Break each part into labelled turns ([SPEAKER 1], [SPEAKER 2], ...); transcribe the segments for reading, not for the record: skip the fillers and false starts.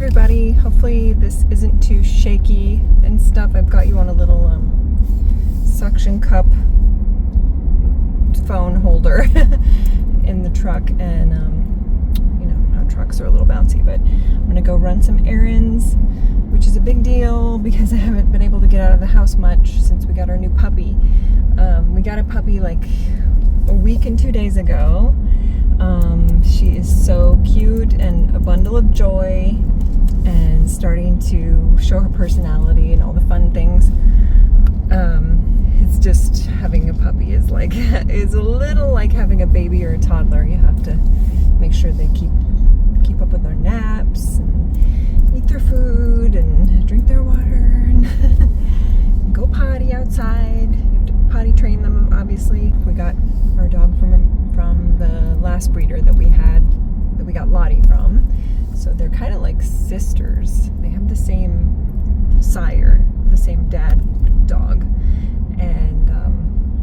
[SPEAKER 1] everybody. Hopefully this isn't too shaky and stuff. I've got you on a little suction cup phone holder in the truck, and you know how trucks are a little bouncy, but I'm gonna go run some errands, which is a big deal because I haven't been able to get out of the house much since we got our new puppy. We got a puppy like a week and 2 days ago. She is so cute and a bundle of joy and starting to show her personality and all the fun things. It's just having a puppy is like is a little like having a baby or a toddler. You have to make sure they keep up with their naps and eat their food and drink their water and go potty outside. You have to potty train them, obviously. We got our dog from the last breeder that we got Lottie from. So they're kind of like sisters. They have the same sire, the same dad dog, and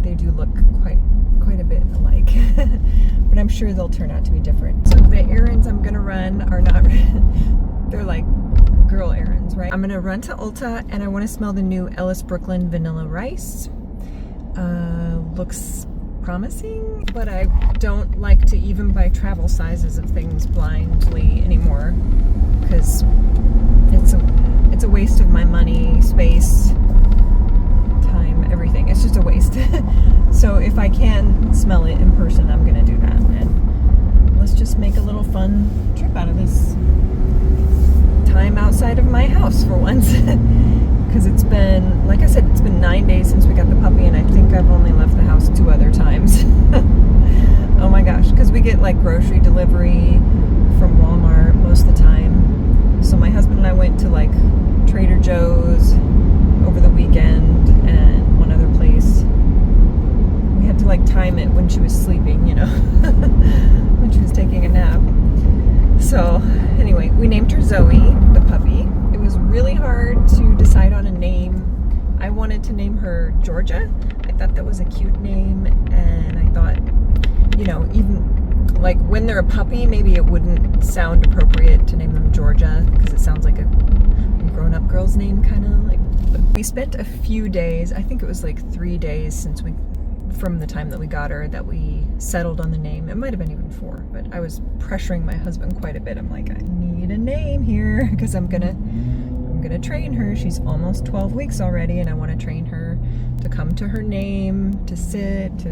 [SPEAKER 1] they do look quite a bit alike. But I'm sure they'll turn out to be different. So the errands I'm gonna run are not they're like girl errands, right? I'm gonna run to Ulta and I want to smell the new Ellis Brooklyn vanilla rice. Looks promising, but I don't like to even buy travel sizes of things blindly anymore because it's a waste of my money, space, time, everything. It's just a waste. So if I can smell it in person, I'm gonna do that, and let's just make a little fun trip out of this time outside of my house for once. Because it's been, like I said, it's been 9 days since we got the puppy, and I think I've only left the house 2 other times. Oh my gosh, because we get like grocery delivery from Walmart most of the time. So my husband and I went to like Trader Joe's over the weekend and one other place. We had to like time it when she was sleeping, you know, when she was taking a nap. So anyway, we named her Zoey, the puppy. It was really hard to decide on a name. I wanted to name her Georgia. I thought that was a cute name, and I thought, you know, even like when they're a puppy, maybe it wouldn't sound appropriate to name them Georgia because it sounds like a grown-up girl's name, kind of like. But we spent a few days, I think it was like 3 days from the time that we got her, that we settled on the name. It might have been even 4, but I was pressuring my husband quite a bit. I'm like, I need a name here because I'm gonna train her. She's almost 12 weeks already, and I want to train her to come to her name, to sit,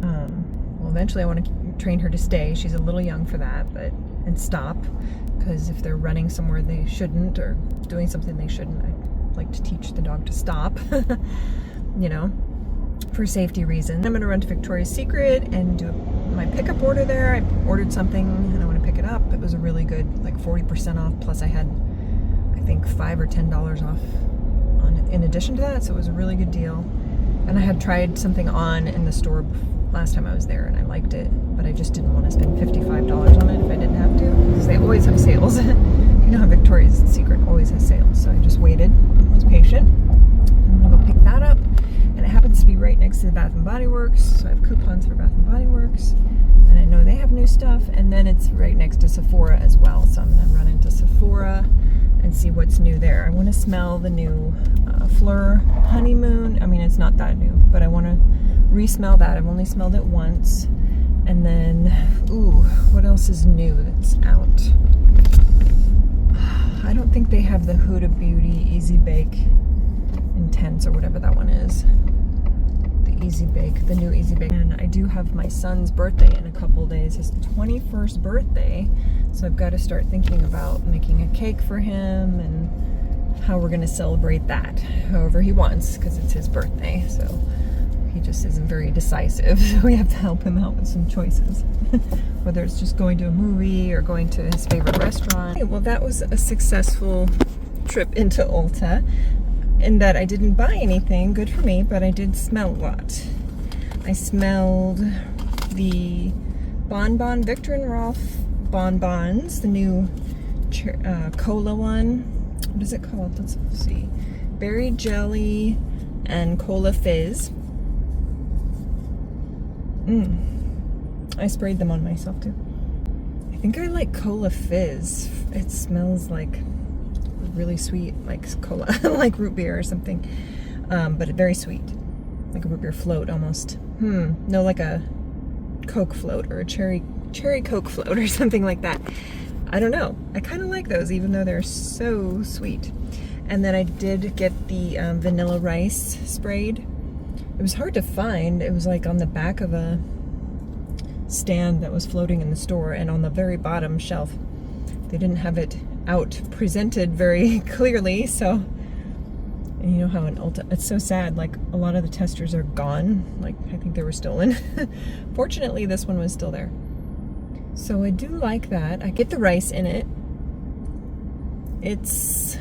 [SPEAKER 1] well, eventually I want to train her to stay. She's a little young for that, and stop, because if they're running somewhere they shouldn't or doing something they shouldn't, I like to teach the dog to stop. You know, for safety reasons. I'm going to run to Victoria's Secret and do my pickup order there. I ordered something and I want to pick it up. It was a really good, like 40% off, plus I had, I think, $5 or $10 off in addition to that, so it was a really good deal. And I had tried something on in the store last time I was there and I liked it, but I just didn't want to spend $55 on it if I didn't have to, because they always have sales. You know how Victoria's Secret always has sales, so I just waited, was patient. I'm going to go pick that up. And it happens to be right next to the Bath & Body Works, so I have coupons for Bath & Body Works, and I know they have new stuff, and then it's right next to Sephora as well, so I'm going to run into Sephora and see what's new there. I want to smell the new Fleur Honeymoon. I mean, it's not that new, but I want to re-smell that. I've only smelled it once. And then, ooh, what else is new that's out? I don't think they have the Huda Beauty Easy Bake Intense or whatever that one is. The Easy Bake, the new Easy Bake. And I do have my son's birthday in a couple days, his 21st birthday. So I've got to start thinking about making a cake for him and how we're going to celebrate that, however he wants, because it's his birthday. So he just isn't very decisive. So we have to help him out with some choices. Whether it's just going to a movie or going to his favorite restaurant. Okay, well, that was a successful trip into Ulta. In that I didn't buy anything, good for me, but I did smell a lot. I smelled the Bonbon Victor and Rolf bonbons, the new cola one. What is it called? Let's see. Berry jelly and cola fizz. I sprayed them on myself too. I think I like Cola Fizz. It smells like really sweet, like cola, like root beer or something, but very sweet, like a root beer float almost. No, like a Coke float or a cherry Coke float or something like that. I don't know. I kind of like those, even though they're so sweet. And then I did get the vanilla rice sprayed. It was hard to find. It was like on the back of a stand that was floating in the store, and on the very bottom shelf. They didn't have it out presented very clearly, so, and you know how in Ulta, it's so sad, like a lot of the testers are gone. Like, I think they were stolen. Fortunately, this one was still there. So I do like that. I get the rice in it. It's,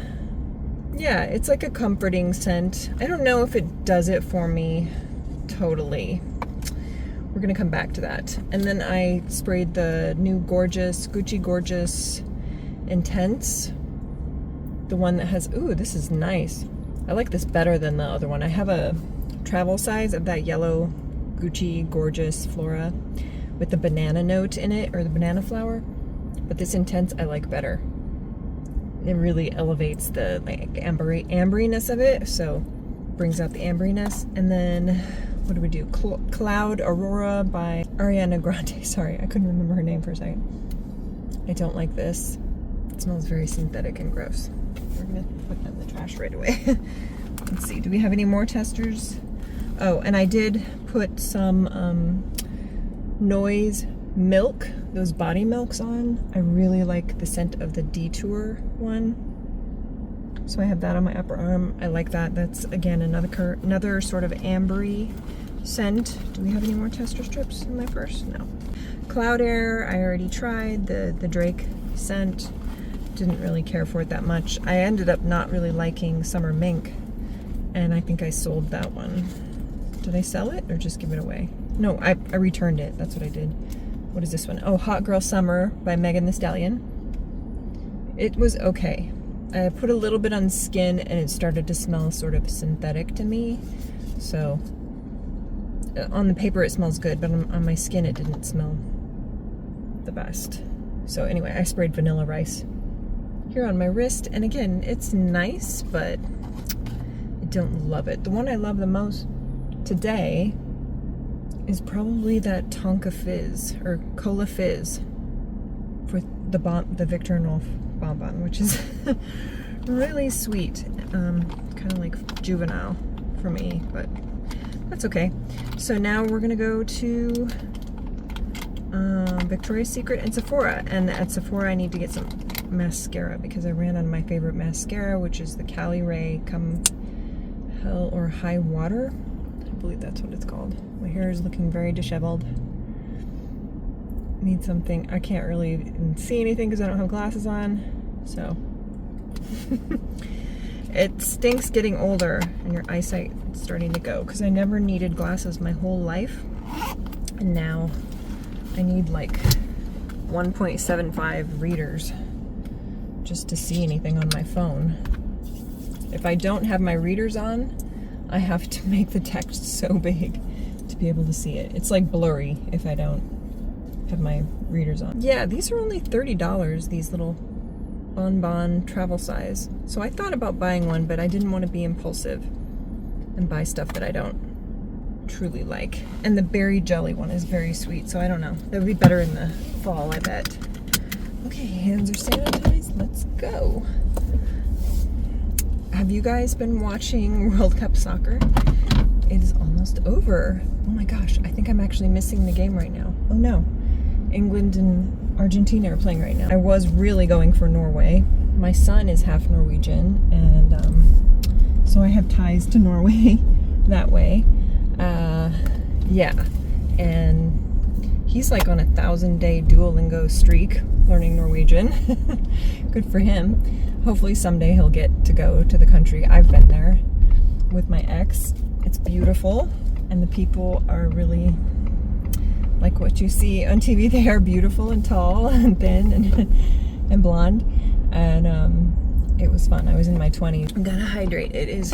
[SPEAKER 1] yeah, it's like a comforting scent. I don't know if it does it for me totally. We're gonna come back to that. And then I sprayed the new Gucci Gorgeous Intense. The one that has, ooh, this is nice. I like this better than the other one. I have a travel size of that yellow Gucci Gorgeous Flora with the banana note in it, or the banana flower. But this Intense I like better. It really elevates the like amberiness of it, so brings out the amberiness. And then what do we do? Cloud Aurora by Ariana Grande. Sorry, I couldn't remember her name for a second. I don't like this. It smells very synthetic and gross. We're gonna put that in the trash right away. Let's see, do we have any more testers? Oh, and I did put some Noise Milk, those body milks on. I really like the scent of the Detour one. So I have that on my upper arm. I like that. That's, again, another sort of ambery scent. Do we have any more tester strips in my purse? No. Cloud Air, I already tried. The Drake scent. Didn't really care for it that much. I ended up not really liking Summer Mink, and I think I sold that one. Did I sell it or just give it away? No, I returned it. That's what I did. What is this one? Oh, Hot Girl Summer by Megan Thee Stallion. It was okay. I put a little bit on skin and it started to smell sort of synthetic to me. So on the paper it smells good, but on my skin it didn't smell the best. So anyway, I sprayed Vanilla Rice here on my wrist, and again, it's nice, but I don't love it. The one I love the most today is probably that Tonka Fizz, or Cola Fizz, for the Victor and Rolf bonbon, which is really sweet, kind of like juvenile for me, but that's okay. So now we're gonna go to Victoria's Secret and Sephora, and at Sephora I need to get some mascara because I ran out of my favorite mascara, which is the Cali Ray Come Hell or High Water. I believe that's what it's called. My hair is looking very disheveled. Need something. I can't really see anything because I don't have glasses on, so it stinks getting older and your eyesight is starting to go, because I never needed glasses my whole life, and now I need like 1.75 readers just to see anything on my phone. If I don't have my readers on, I have to make the text so big to be able to see it. It's like blurry if I don't have my readers on. Yeah, these are only $30, these little bonbon travel size. So I thought about buying one, but I didn't want to be impulsive and buy stuff that I don't truly like. And the berry jelly one is very sweet, so I don't know. That would be better in the fall, I bet. Okay, hands are sanitized. Let's go. Have you guys been watching World Cup soccer? It is almost over. Oh my gosh, I think I'm actually missing the game right now. Oh no. England and Argentina are playing right now. I was really going for Norway. My son is half Norwegian, and so I have ties to Norway that way. Yeah, and he's like on a 1,000-day Duolingo streak learning Norwegian. Good for him. Hopefully someday he'll get to go to the country. I've been there with my ex. It's beautiful, and the people are really like what you see on TV. They are beautiful and tall and thin and blonde, and it was fun. I was in my 20s. I'm gonna hydrate. It is,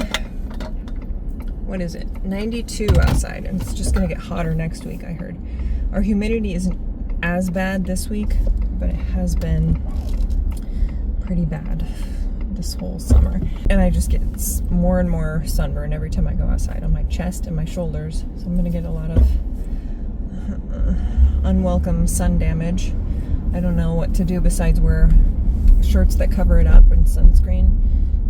[SPEAKER 1] what is it, 92 outside, and it's just gonna get hotter next week, I heard. Our humidity isn't as bad this week, but it has been pretty bad this whole summer. And I just get more and more sunburn every time I go outside on my chest and my shoulders. So I'm gonna get a lot of unwelcome sun damage. I don't know what to do besides wear shirts that cover it up and sunscreen.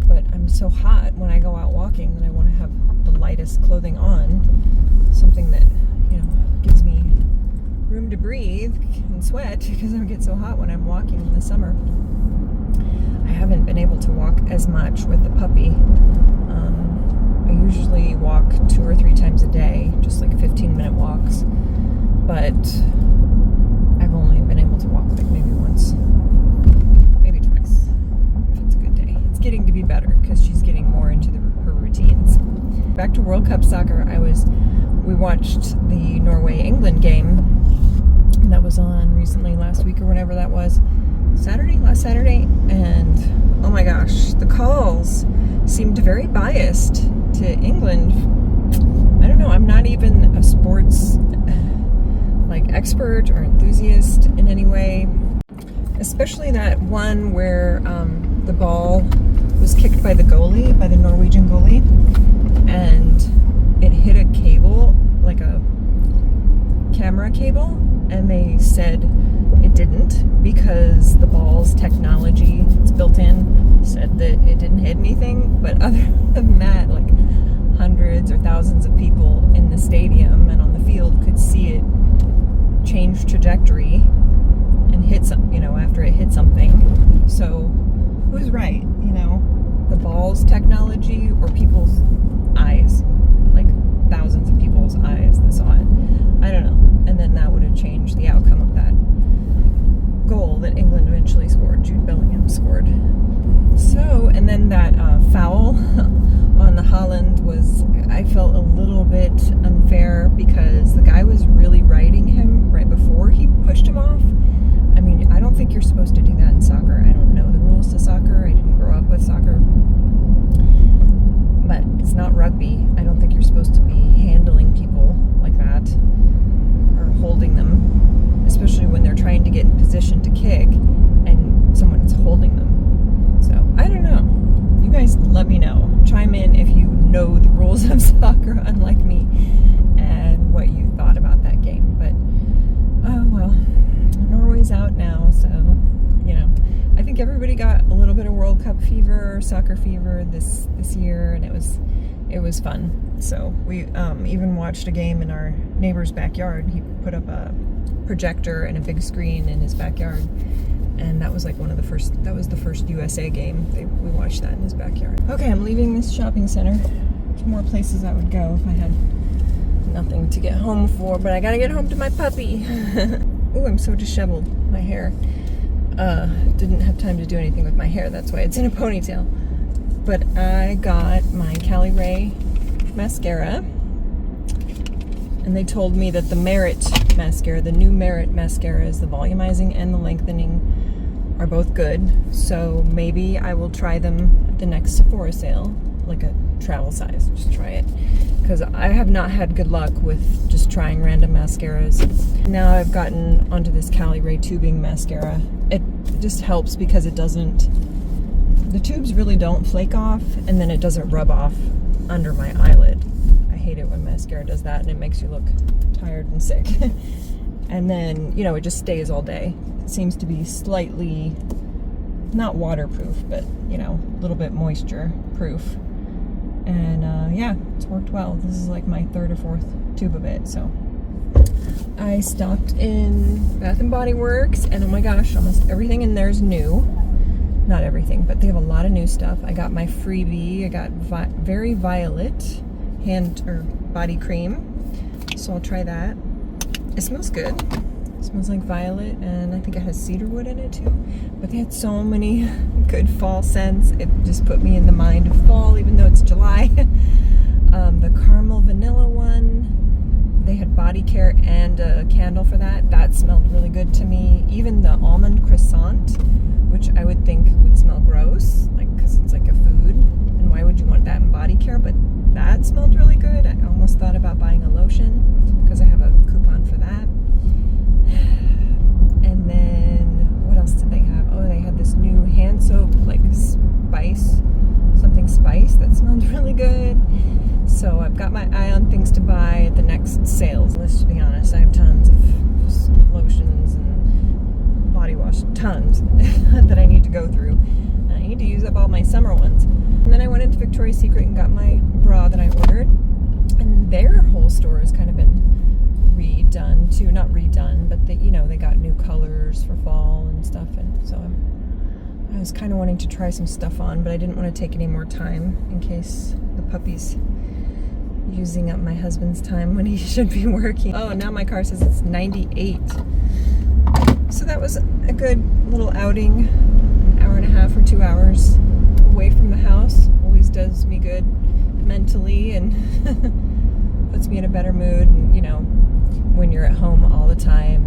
[SPEAKER 1] But I'm so hot when I go out walking that I want to have the lightest clothing on. Something that, you know, gives me room to breathe and sweat because I get so hot when I'm walking in the summer. I haven't been able to walk as much with the puppy. I usually walk 2 or 3 times a day, just like 15-minute walks. But I've only been able to walk like maybe once, maybe twice, if it's a good day. It's getting to be better because she's getting more into her routines. Back to World Cup soccer, we watched the Norway-England game that was on recently, last week or whatever that was. Last Saturday, and oh my gosh, the calls seemed very biased to England. I don't know, I'm not even a sports like expert or enthusiast in any way, especially that one where the ball was kicked by the goalie, by the Norwegian goalie, and it hit a cable, like a camera cable, and they said it didn't because the ball's technology, it's built in, said that it didn't hit anything. But other than that, like hundreds or thousands of people in the stadium and on the field could see it change trajectory and hit some, you know, after it hit something. So who's right, you know, the ball's technology or people's eyes, like thousands of people's eyes that saw it? I don't know. And then that would have changed the outcome of that goal that England eventually scored. Jude Bellingham scored. So, and then that foul on the Haaland was, I felt a little bit unfair because the guy was really riding him right before he pushed him off. I mean, I don't think you're supposed to do that in soccer. I don't know the rules to soccer. I didn't grow up with soccer. But it's not rugby. I don't think you're supposed to be handling people like that or holding them, especially when they're trying to get in position to kick and someone's holding them. So, I don't know. You guys let me know. Chime in if you know the rules of soccer, unlike me, and what you thought about that game. But, oh well, Norway's out now, so, you know. I think everybody got a little bit of World Cup fever, soccer fever this year, and it was fun. So we even watched a game in our neighbor's backyard. He put up a projector and a big screen in his backyard, and that was like that was the first USA game. We watched that in his backyard. Okay, I'm leaving this shopping center. There's more places I would go if I had nothing to get home for, but I gotta get home to my puppy. Ooh, I'm so disheveled. My hair. Didn't have time to do anything with my hair, that's why it's in a ponytail. But I got my Cali Ray mascara, and they told me that the Merit mascara, the new Merit mascara, is the volumizing and the lengthening are both good. So maybe I will try them at the next Sephora sale, like a travel size, just try it. Because I have not had good luck with just trying random mascaras. Now I've gotten onto this Cali Ray tubing mascara. It just helps because it doesn't, the tubes really don't flake off, and then it doesn't rub off under my eyelid. I hate it when mascara does that, and it makes you look tired and sick. And then, you know, it just stays all day. It seems to be slightly, not waterproof, but, you know, a little bit moisture proof. And yeah, it's worked well. This is like my 3rd or 4th tube of it. So I stopped in Bath and Body Works, and oh my gosh, almost everything in there is new. Not everything, but they have a lot of new stuff. I got my freebie. I got Very Violet hand or body cream, so I'll try that. It smells good. It smells like violet, and I think it has cedarwood in it too. But they had so many good fall scents. It just put me in the mind of fall, even though it's July. The caramel vanilla one, they had body care and a candle for that. That smelled really good to me. Even the almond croissant, which I would think would smell gross, like, because it's like a food, and why would you want that in body care? But that smelled really good. I almost thought about buying a lotion because I have a coupon for that. And then my eye on things to buy at the next sales. Let's be honest, I have tons of lotions and body wash, tons that I need to go through. And I need to use up all my summer ones. And then I went into Victoria's Secret and got my bra that I ordered. And their whole store has kind of been redone too. Not redone, but they, you know, they got new colors for fall and stuff. And so I was kind of wanting to try some stuff on, but I didn't want to take any more time in case the puppy's using up my husband's time when he should be working. Oh, now my car says it's 98. So that was a good little outing, an hour and a half or 2 hours away from the house. Always does me good mentally and puts me in a better mood. And, you know, when you're at home all the time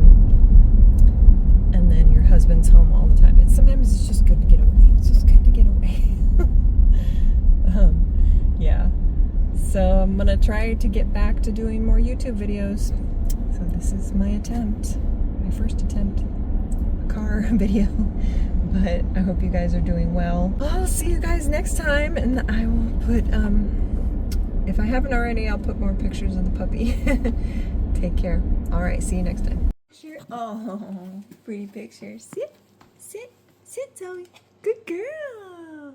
[SPEAKER 1] and then your husband's home all the time, sometimes it's just good to get away. It's just good to get away. Yeah. So I'm gonna try to get back to doing more YouTube videos. So this is my attempt, my first attempt, a car video. But I hope you guys are doing well. I'll see you guys next time, and I will put, if I haven't already, I'll put more pictures of the puppy. Take care. All right, see you next time. Oh, pretty picture. Sit, sit, sit, Zoey. Good girl.